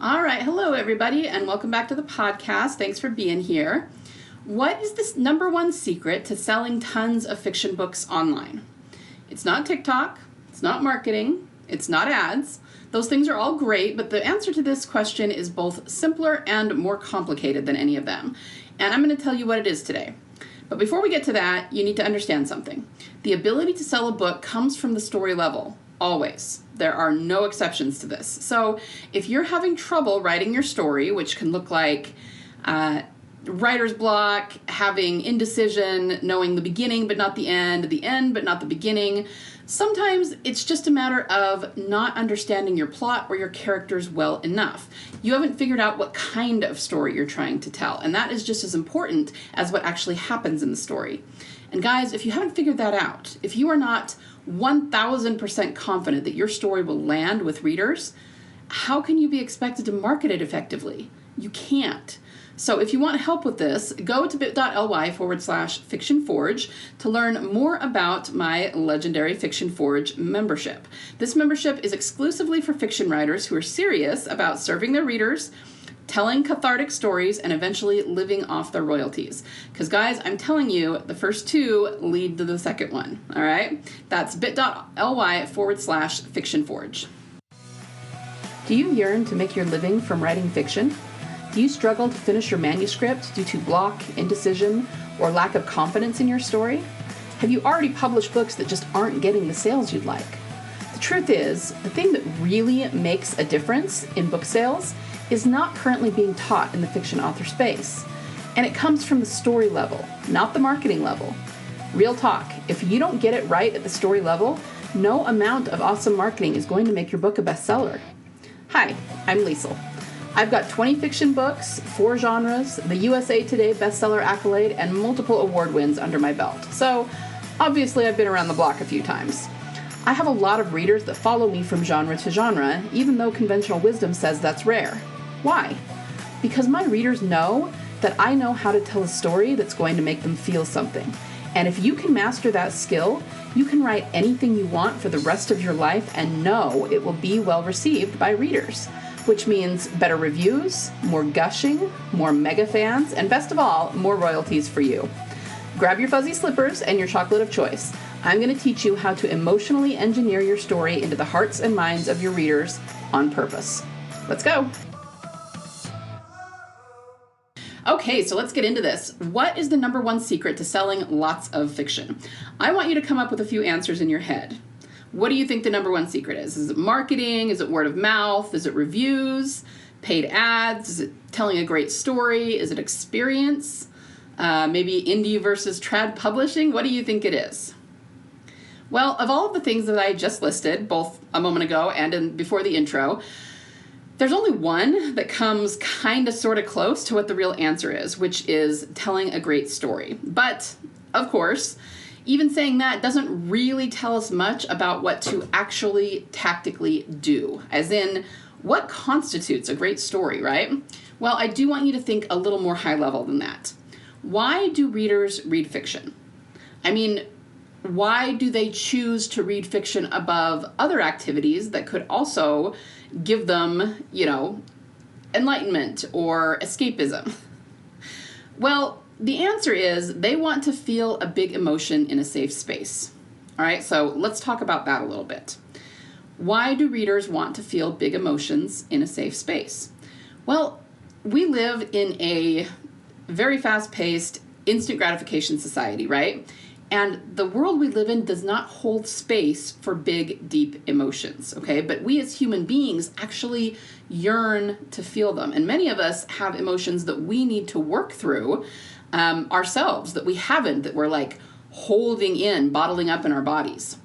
All right, hello everybody, and welcome back to the podcast. Thanks for being here. What is this number one secret to selling tons of fiction books online? It's not TikTok, it's not marketing, it's not ads. Those things are all great, but the answer to this question is both simpler and more complicated than any of them. And I'm going to tell you what it is today. But before we get to that, you need to understand something. The ability to sell a book comes from the story level. Always. There are no exceptions to this. So if you're having trouble writing your story, which can look like writer's block, having indecision, knowing the beginning but not the end but not the beginning, sometimes it's just a matter of not understanding your plot or your characters well enough. You haven't figured out what kind of story you're trying to tell, and that is just as important as what actually happens in the story. And guys, if you haven't figured that out, if you are not 1000% confident that your story will land with readers, how can you be expected to market it effectively? You can't. So if you want help with this, go to bit.ly/fictionforge to learn more about my legendary Fiction Forge membership. This membership is exclusively for fiction writers who are serious about serving their readers, telling cathartic stories, and eventually living off their royalties. Because guys, I'm telling you, the first two lead to the second one, all right? That's bit.ly/fictionforge. Do you yearn to make your living from writing fiction? Do you struggle to finish your manuscript due to block, indecision, or lack of confidence in your story? Have you already published books that just aren't getting the sales you'd like? The truth is, the thing that really makes a difference in book sales is not currently being taught in the fiction author space. And it comes from the story level, not the marketing level. Real talk, if you don't get it right at the story level, no amount of awesome marketing is going to make your book a bestseller. Hi, I'm Liesl. I've got 20 fiction books, 4 genres, the USA Today bestseller accolade, and multiple award wins under my belt. So, obviously I've been around the block a few times. I have a lot of readers that follow me from genre to genre, even though conventional wisdom says that's rare. Why? Because my readers know that I know how to tell a story that's going to make them feel something. And if you can master that skill, you can write anything you want for the rest of your life and know it will be well received by readers, which means better reviews, more gushing, more mega fans, and best of all, more royalties for you. Grab your fuzzy slippers and your chocolate of choice. I'm going to teach you how to emotionally engineer your story into the hearts and minds of your readers on purpose. Let's go. Okay, so let's get into this. What is the number one secret to selling lots of fiction? I want you to come up with a few answers in your head. What do you think the number one secret is? Is it marketing? Is it word of mouth? Is it reviews? Paid ads? Is it telling a great story? Is it experience? Maybe indie versus trad publishing? What do you think it is? Well, of all of the things that I just listed, both a moment ago and before the intro, there's only one that comes kind of sort of close to what the real answer is, which is telling a great story. But, of course, even saying that doesn't really tell us much about what to actually tactically do, as in what constitutes a great story, right? Well, I do want you to think a little more high level than that. Why do readers read fiction? I mean, why do they choose to read fiction above other activities that could also give them, enlightenment or escapism? Well, the answer is they want to feel a big emotion in a safe space. All right, so let's talk about that a little bit. Why do readers want to feel big emotions in a safe space? Well, we live in a very fast-paced, instant gratification society, right? And the world we live in does not hold space for big, deep emotions, okay? But we as human beings actually yearn to feel them. And many of us have emotions that we need to work through ourselves, that we haven't, that we're like holding in, bottling up in our bodies.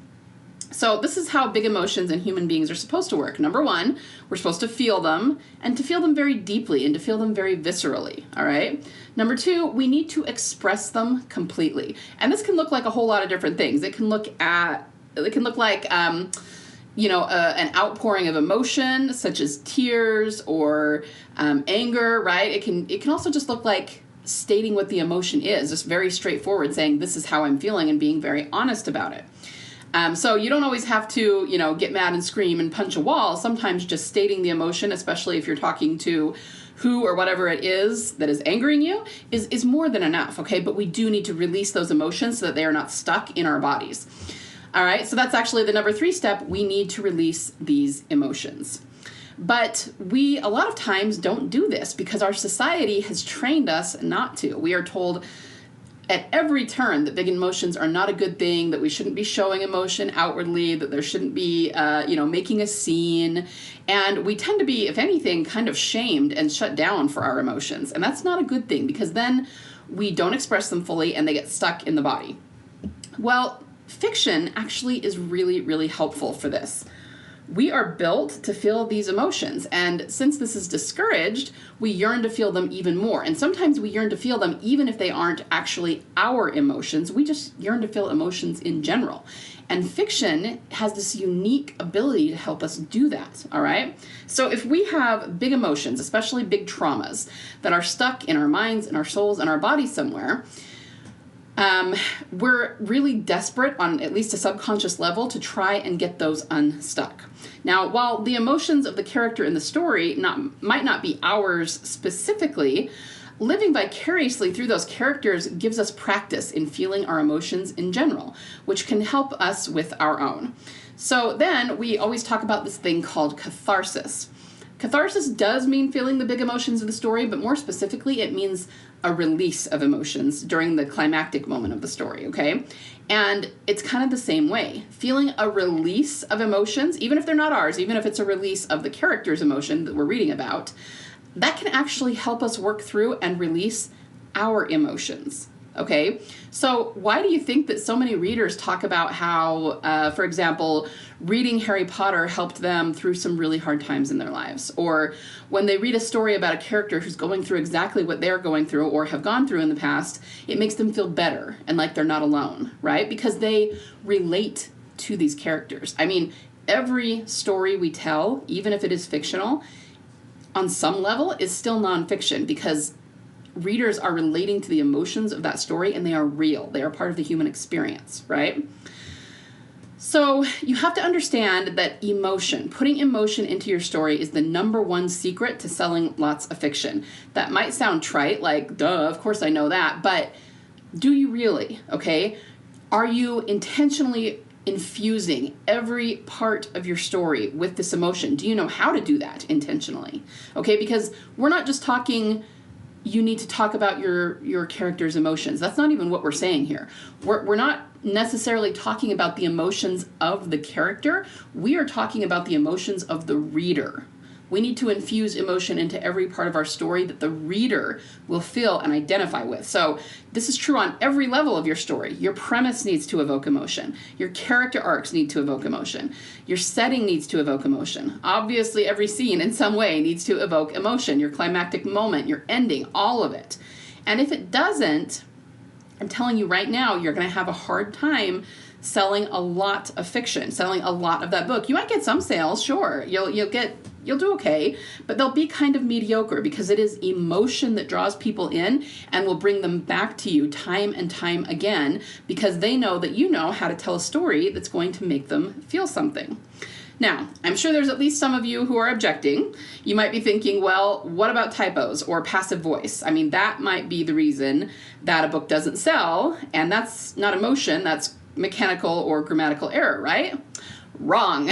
So this is how big emotions and human beings are supposed to work. Number one, we're supposed to feel them, and to feel them very deeply, and to feel them very viscerally, all right? Number two, we need to express them completely. And this can look like a whole lot of different things. It can look like an outpouring of emotion, such as tears or anger, right? It can also just look like stating what the emotion is, just very straightforward, saying this is how I'm feeling and being very honest about it. So you don't always have to, get mad and scream and punch a wall. Sometimes just stating the emotion, especially if you're talking to who or whatever it is that is angering you, is more than enough, okay? But we do need to release those emotions so that they are not stuck in our bodies. All right, so that's actually the number 3 step. We need to release these emotions. But we, a lot of times, don't do this because our society has trained us not to. We are told at every turn that big emotions are not a good thing, that we shouldn't be showing emotion outwardly, that there shouldn't be, making a scene. And we tend to be, if anything, kind of shamed and shut down for our emotions. And that's not a good thing because then we don't express them fully and they get stuck in the body. Well, fiction actually is really, really helpful for this. We are built to feel these emotions, and since this is discouraged, we yearn to feel them even more. And sometimes we yearn to feel them even if they aren't actually our emotions. We just yearn to feel emotions in general. And fiction has this unique ability to help us do that, all right? So if we have big emotions, especially big traumas, that are stuck in our minds, in our souls, in our bodies somewhere, we're really desperate on at least a subconscious level to try and get those unstuck. Now, while the emotions of the character in the story might not be ours specifically, living vicariously through those characters gives us practice in feeling our emotions in general, which can help us with our own. So then we always talk about this thing called catharsis. Catharsis does mean feeling the big emotions of the story, but more specifically, it means a release of emotions during the climactic moment of the story, okay? And it's kind of the same way. Feeling a release of emotions, even if they're not ours, even if it's a release of the character's emotion that we're reading about, that can actually help us work through and release our emotions. Okay, so why do you think that so many readers talk about how, for example, reading Harry Potter helped them through some really hard times in their lives? Or when they read a story about a character who's going through exactly what they're going through or have gone through in the past, it makes them feel better and like they're not alone, right? Because they relate to these characters. I mean, every story we tell, even if it is fictional, on some level is still nonfiction because readers are relating to the emotions of that story and they are real. They are part of the human experience, right? So you have to understand that emotion, putting emotion into your story is the number 1 secret to selling lots of fiction. That might sound trite, like, duh, of course I know that, but do you really, okay? Are you intentionally infusing every part of your story with this emotion? Do you know how to do that intentionally? Okay, because we're not just talking you need to talk about your character's emotions. That's not even what we're saying here. We're not necessarily talking about the emotions of the character. We are talking about the emotions of the reader. We need to infuse emotion into every part of our story that the reader will feel and identify with. So this is true on every level of your story. Your premise needs to evoke emotion. Your character arcs need to evoke emotion. Your setting needs to evoke emotion. Obviously, every scene in some way needs to evoke emotion. Your climactic moment, your ending, all of it. And if it doesn't, I'm telling you right now, you're going to have a hard time selling a lot of fiction, selling a lot of that book. You might get some sales, sure. You'll do okay, but they'll be kind of mediocre because it is emotion that draws people in and will bring them back to you time and time again because they know that you know how to tell a story that's going to make them feel something. Now, I'm sure there's at least some of you who are objecting. You might be thinking, well, what about typos or passive voice? I mean, that might be the reason that a book doesn't sell, and that's not emotion, that's mechanical or grammatical error, right? Wrong.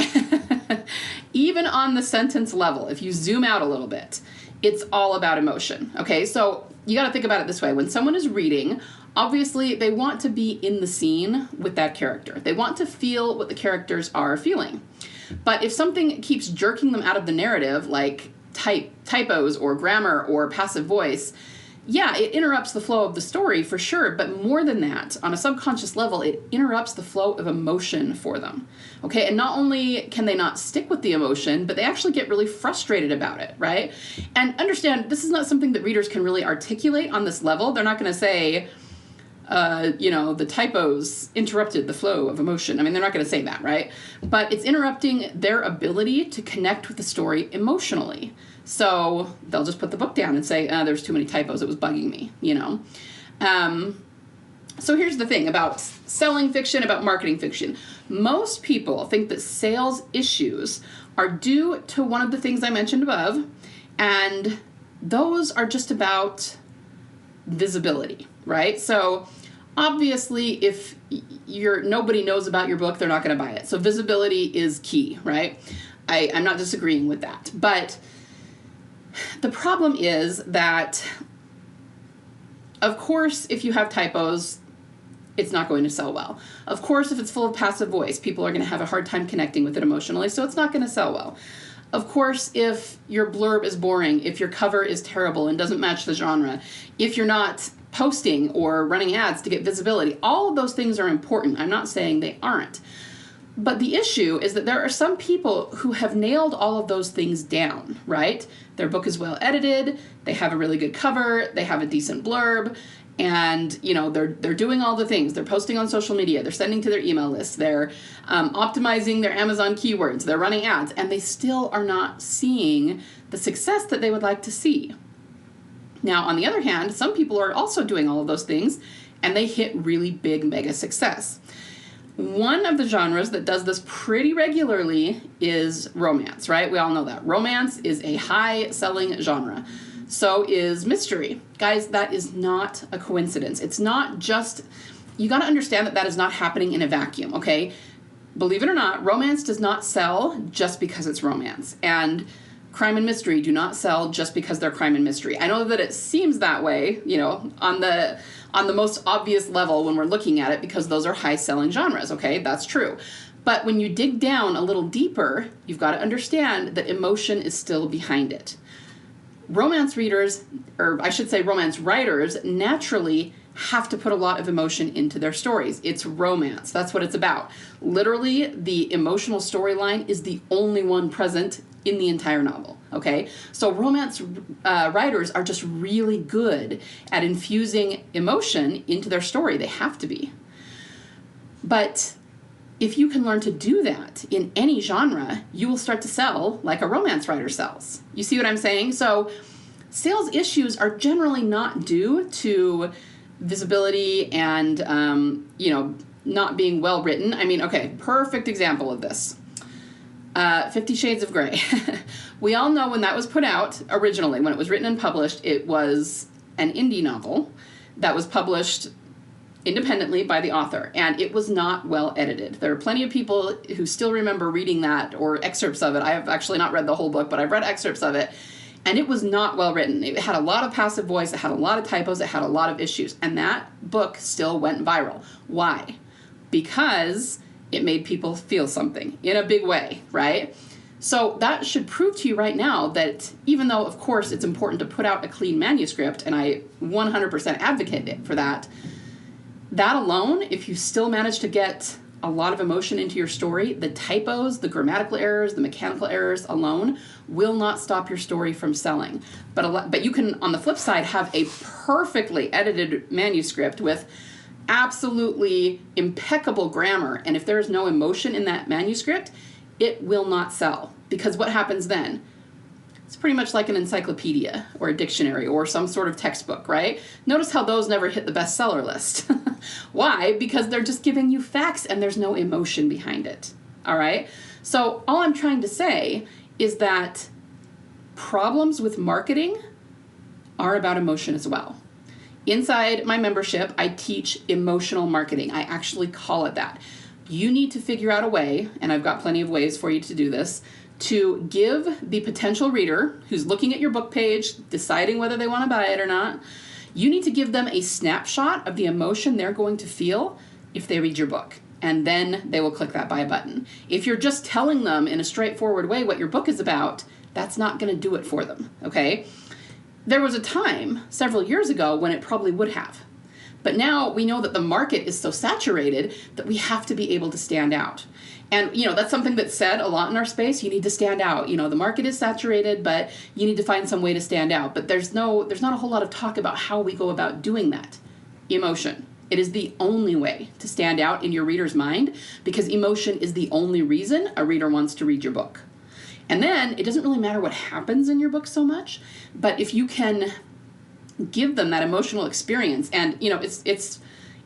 Even on the sentence level, if you zoom out a little bit, it's all about emotion, okay? So you got to think about it this way. When someone is reading, obviously they want to be in the scene with that character. They want to feel what the characters are feeling. But if something keeps jerking them out of the narrative, like typos or grammar or passive voice, yeah, it interrupts the flow of the story for sure, but more than that, on a subconscious level, it interrupts the flow of emotion for them, okay? And not only can they not stick with the emotion, but they actually get really frustrated about it, right? And understand, this is not something that readers can really articulate on this level. They're not going to say, the typos interrupted the flow of emotion. I mean, they're not going to say that, right? But it's interrupting their ability to connect with the story emotionally. So they'll just put the book down and say, there's too many typos, it was bugging me, So here's the thing about selling fiction, about marketing fiction. Most people think that sales issues are due to one of the things I mentioned above, and those are just about visibility, right? So obviously, if nobody knows about your book, they're not going to buy it. So visibility is key, right? I'm not disagreeing with that. But the problem is that, of course, if you have typos, it's not going to sell well. Of course, if it's full of passive voice, people are going to have a hard time connecting with it emotionally, so it's not going to sell well. Of course, if your blurb is boring, if your cover is terrible and doesn't match the genre, if you're not posting or running ads to get visibility, all of those things are important. I'm not saying they aren't. But the issue is that there are some people who have nailed all of those things down, right? Their book is well edited, they have a really good cover, they have a decent blurb, and they're doing all the things. They're posting on social media, they're sending to their email list, they're optimizing their Amazon keywords, they're running ads, and they still are not seeing the success that they would like to see. Now, on the other hand, some people are also doing all of those things, and they hit really big mega success. One of the genres that does this pretty regularly is romance, right? We all know that. Romance is a high-selling genre. So is mystery. Guys, that is not a coincidence. It's not just, you got to understand that is not happening in a vacuum, okay? Believe it or not, romance does not sell just because it's romance. And crime and mystery do not sell just because they're crime and mystery. I know that it seems that way, on the most obvious level when we're looking at it, because those are high-selling genres, okay? That's true. But when you dig down a little deeper, you've got to understand that emotion is still behind it. Romance readers, or I should say romance writers, naturally have to put a lot of emotion into their stories. It's romance. That's what it's about. Literally, the emotional storyline is the only one present in the entire novel, okay? So romance writers are just really good at infusing emotion into their story. They have to be. But if you can learn to do that in any genre, you will start to sell like a romance writer sells. You see what I'm saying? So sales issues are generally not due to visibility and, not being well written. I mean, okay, perfect example of this. 50 Shades of Grey. We all know when that was put out originally, when it was written and published, it was an indie novel that was published independently by the author, and it was not well edited. There are plenty of people who still remember reading that or excerpts of it. I have actually not read the whole book, but I've read excerpts of it, and it was not well written. It had a lot of passive voice, it had a lot of typos, it had a lot of issues, and that book still went viral. Why? Because it made people feel something in a big way, right? So that should prove to you right now that even though, of course, it's important to put out a clean manuscript, and I 100% advocate for that, that alone, if you still manage to get a lot of emotion into your story, the typos, the grammatical errors, the mechanical errors alone will not stop your story from selling. But you can, on the flip side, have a perfectly edited manuscript with absolutely impeccable grammar, and if there is no emotion in that manuscript, it will not sell. Because what happens then? It's pretty much like an encyclopedia or a dictionary or some sort of textbook, right? Notice how those never hit the bestseller list. Why? Because they're just giving you facts and there's no emotion behind it, all right? So all I'm trying to say is that problems with marketing are about emotion as well. Inside my membership, I teach emotional marketing. I actually call it that. You need to figure out a way, and I've got plenty of ways for you to do this, to give the potential reader who's looking at your book page, deciding whether they want to buy it or not, you need to give them a snapshot of the emotion they're going to feel if they read your book. And then they will click that buy button. If you're just telling them in a straightforward way what your book is about, that's not going to do it for them, okay? There was a time several years ago when it probably would have. But now we know that the market is so saturated that we have to be able to stand out. And, that's something that's said a lot in our space. You need to stand out. The market is saturated, but you need to find some way to stand out. But there's not a whole lot of talk about how we go about doing that. Emotion. It is the only way to stand out in your reader's mind, because emotion is the only reason a reader wants to read your book. And then it doesn't really matter what happens in your book so much, but if you can give them that emotional experience, and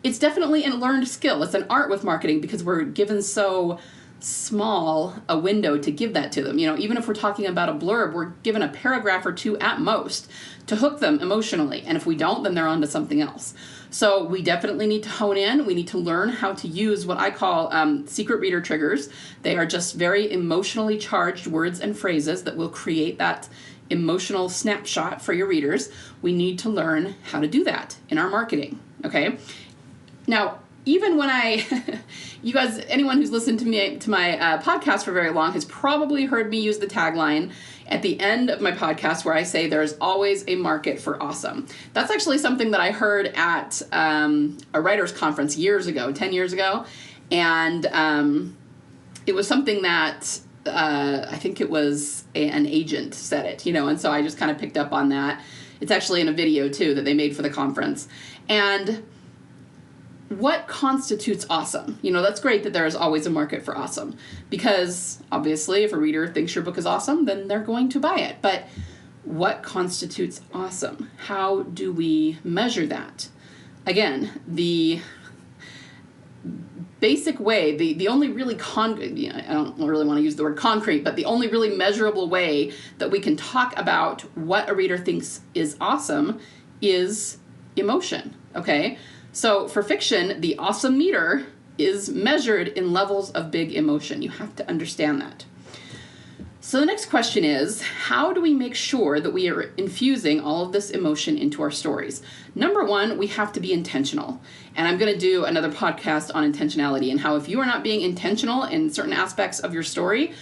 it's definitely a learned skill. It's an art with marketing because we're given so small a window to give that to them. Even if we're talking about a blurb, we're given a paragraph or two at most to hook them emotionally. And if we don't, then they're on to something else. So we definitely need to hone in. We need to learn how to use what I call secret reader triggers. They are just very emotionally charged words and phrases that will create that emotional snapshot for your readers. We need to learn how to do that in our marketing, okay? Now, even when you guys, anyone who's listened to my podcast for very long has probably heard me use the tagline at the end of my podcast where I say there's always a market for awesome. That's actually something that I heard at a writer's conference years ago, 10 years ago. And it was something that I think it was an agent said it, and so I just kind of picked up on that. It's actually in a video too that they made for the conference. And what constitutes awesome? That's great that there is always a market for awesome, because obviously if a reader thinks your book is awesome, then they're going to buy it. But what constitutes awesome? How do we measure that? Again, the basic way, the only really I don't really want to use the word concrete, but the only really measurable way that we can talk about what a reader thinks is awesome is emotion, okay? So for fiction, the awesome meter is measured in levels of big emotion. You have to understand that. So the next question is, how do we make sure that we are infusing all of this emotion into our stories? Number one, we have to be intentional. And I'm going to do another podcast on intentionality and how if you are not being intentional in certain aspects of your story,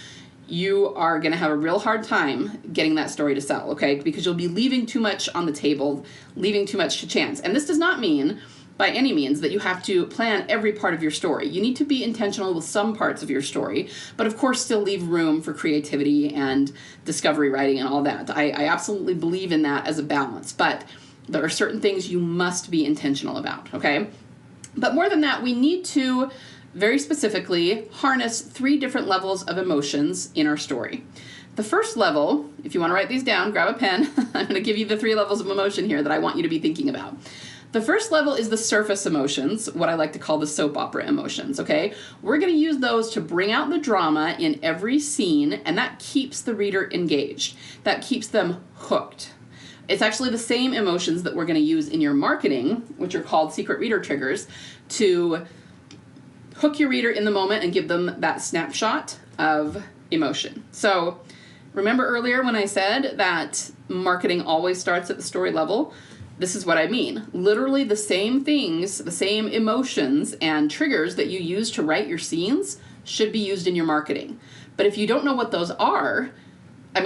you are going to have a real hard time getting that story to sell, okay? Because you'll be leaving too much on the table, leaving too much to chance. And this does not mean by any means that you have to plan every part of your story. You need to be intentional with some parts of your story, but of course still leave room for creativity and discovery writing and all that. I absolutely believe in that as a balance, but there are certain things you must be intentional about, okay? But more than that, we need to very specifically harness 3 different levels of emotions in our story. The first level, if you want to write these down, grab a pen. I'm going to give you the 3 levels of emotion here that I want you to be thinking about. The first level is the surface emotions, what I like to call the soap opera emotions, okay? We're going to use those to bring out the drama in every scene, and that keeps the reader engaged. That keeps them hooked. It's actually the same emotions that we're going to use in your marketing, which are called secret reader triggers, to hook your reader in the moment and give them that snapshot of emotion. So remember earlier when I said that marketing always starts at the story level? This is what I mean. Literally the same things, the same emotions and triggers that you use to write your scenes should be used in your marketing. But if you don't know what those are,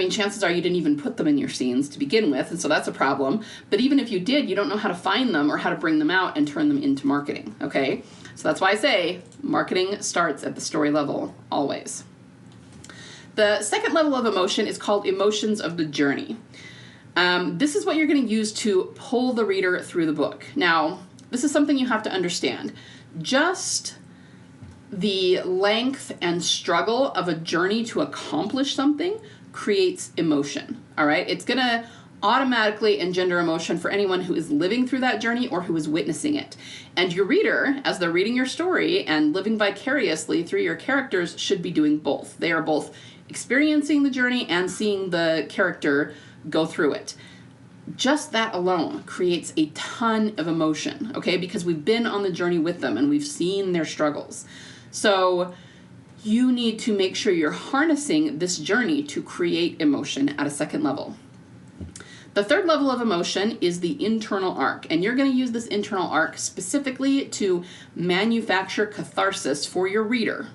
chances are you didn't even put them in your scenes to begin with, and so that's a problem. But even if you did, you don't know how to find them or how to bring them out and turn them into marketing, okay? So that's why I say marketing starts at the story level, always. The second level of emotion is called emotions of the journey. This is what you're going to use to pull the reader through the book. Now, this is something you have to understand. Just the length and struggle of a journey to accomplish something creates emotion, all right? It's going to automatically engender emotion for anyone who is living through that journey or who is witnessing it. And your reader, as they're reading your story and living vicariously through your characters, should be doing both. They are both experiencing the journey and seeing the character go through it. Just that alone creates a ton of emotion, okay? Because we've been on the journey with them and we've seen their struggles. So you need to make sure you're harnessing this journey to create emotion at a second level. The third level of emotion is the internal arc, and you're going to use this internal arc specifically to manufacture catharsis for your reader.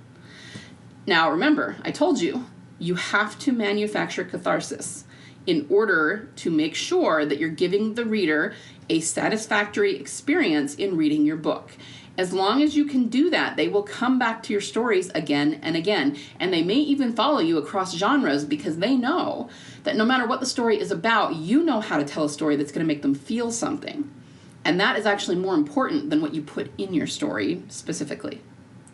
Now remember, I told you, you have to manufacture catharsis in order to make sure that you're giving the reader a satisfactory experience in reading your book. As long as you can do that, they will come back to your stories again and again, and they may even follow you across genres because they know that no matter what the story is about, you know how to tell a story that's going to make them feel something. And that is actually more important than what you put in your story specifically.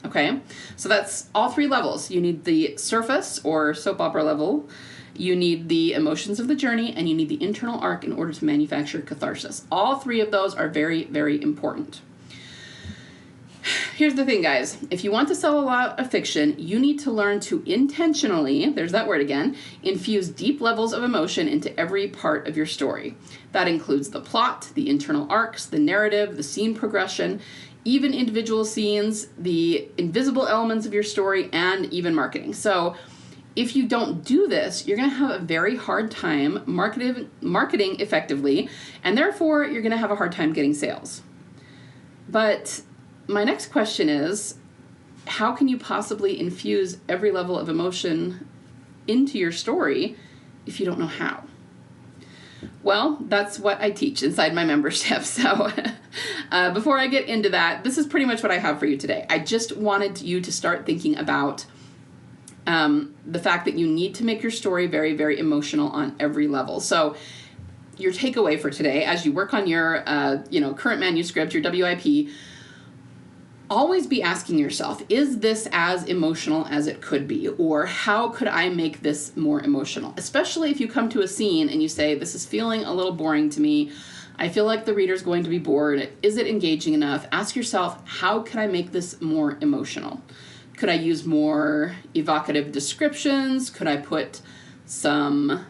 Okay? So that's all 3 levels. You need the surface or soap opera level, you need the emotions of the journey, and you need the internal arc in order to manufacture catharsis. All 3 of those are very, very important. here's the thing, guys. If you want to sell a lot of fiction, you need to learn to intentionally, there's that word again, infuse deep levels of emotion into every part of your story. That includes the plot, the internal arcs, the narrative, the scene progression, even individual scenes, the invisible elements of your story, and even marketing. So if you don't do this, you're going to have a very hard time marketing effectively, and therefore you're going to have a hard time getting sales. But my next question is, how can you possibly infuse every level of emotion into your story if you don't know how? Well, that's what I teach inside my membership. So before I get into that, this is pretty much what I have for you today. I just wanted you to start thinking about the fact that you need to make your story very, very emotional on every level. So your takeaway for today, as you work on your current manuscript, your WIP, always be asking yourself, is this as emotional as it could be? Or how could I make this more emotional? Especially if you come to a scene and you say, this is feeling a little boring to me. I feel like the reader's going to be bored. Is it engaging enough? Ask yourself, how can I make this more emotional? Could I use more evocative descriptions? Could I put some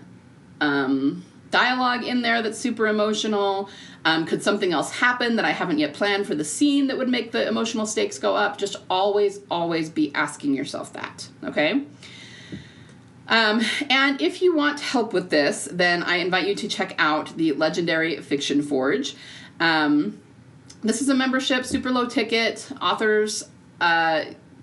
dialogue in there that's super emotional? Could something else happen that I haven't yet planned for the scene that would make the emotional stakes go up? Just always, always be asking yourself that, okay? And if you want help with this, then I invite you to check out the Legendary Fiction Forge. This is a membership, super low ticket, authors.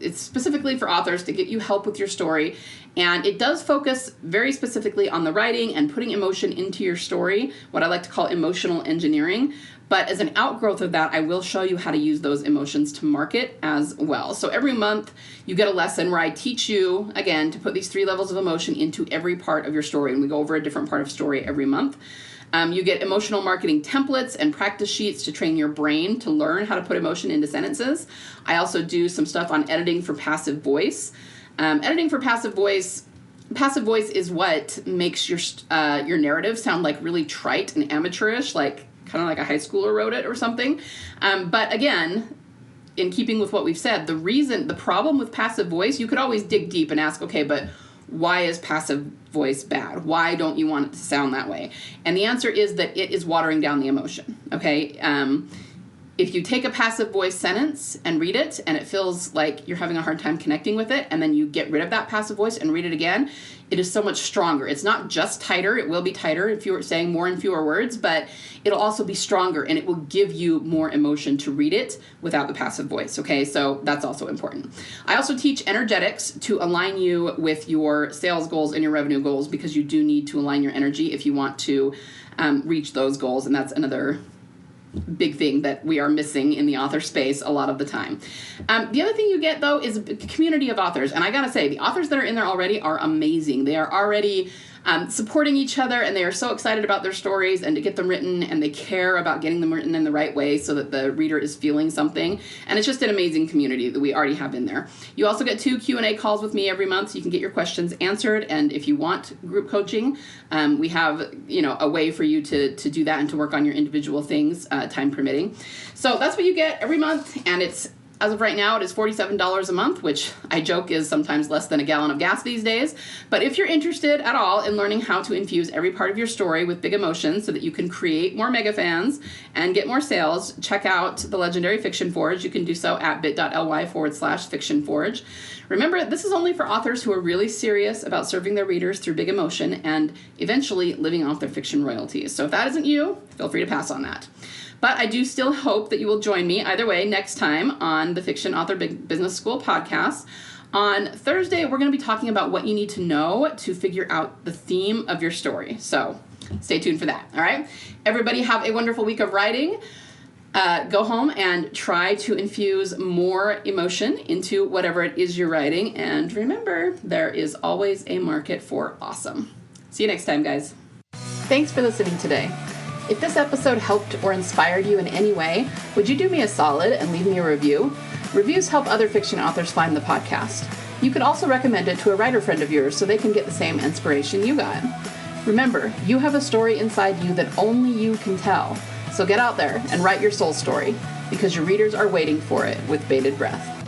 It's specifically for authors to get you help with your story. And it does focus very specifically on the writing and putting emotion into your story, what I like to call emotional engineering. But as an outgrowth of that, I will show you how to use those emotions to market as well. So every month you get a lesson where I teach you, again, to put these 3 levels of emotion into every part of your story. And we go over a different part of story every month. You get emotional marketing templates and practice sheets to train your brain to learn how to put emotion into sentences. I also do some stuff on editing for passive voice. Editing for passive voice is what makes your narrative sound like really trite and amateurish, like kind of like a high schooler wrote it or something. But again, in keeping with what we've said, the problem with passive voice, you could always dig deep and ask, okay, but why is passive voice bad? Why don't you want it to sound that way? And the answer is that it is watering down the emotion, okay? If you take a passive voice sentence and read it and it feels like you're having a hard time connecting with it, and then you get rid of that passive voice and read it again, it is so much stronger. It's not just tighter. It will be tighter if you're saying more in fewer words, but it'll also be stronger and it will give you more emotion to read it without the passive voice, okay? So that's also important. I also teach energetics to align you with your sales goals and your revenue goals, because you do need to align your energy if you want to reach those goals, and that's another big thing that we are missing in the author space a lot of the time. The other thing you get, though, is a community of authors. And I gotta say, the authors that are in there already are amazing. They are already supporting each other, and they are so excited about their stories and to get them written, and they care about getting them written in the right way so that the reader is feeling something. And it's just an amazing community that we already have in there. You also get 2 Q&A calls with me every month, so you can get your questions answered. And if you want group coaching, we have a way for you to do that and to work on your individual things, time permitting. So that's what you get every month, and it's, as of right now, it is $47 a month, which I joke is sometimes less than a gallon of gas these days. But if you're interested at all in learning how to infuse every part of your story with big emotions so that you can create more mega fans and get more sales, check out the Legendary Fiction Forge. You can do so at bit.ly/Fiction Forge. Remember, this is only for authors who are really serious about serving their readers through big emotion and eventually living off their fiction royalties. So if that isn't you, feel free to pass on that. But I do still hope that you will join me either way next time on the Fiction Author Business School podcast. On Thursday, we're going to be talking about what you need to know to figure out the theme of your story. So stay tuned for that, all right? Everybody have a wonderful week of writing. Go home and try to infuse more emotion into whatever it is you're writing. And remember, there is always a market for awesome. See you next time, guys. Thanks for listening today. If this episode helped or inspired you in any way, would you do me a solid and leave me a review? Reviews help other fiction authors find the podcast. You could also recommend it to a writer friend of yours so they can get the same inspiration you got. Remember, you have a story inside you that only you can tell. So get out there and write your soul story. because your readers are waiting for it with bated breath.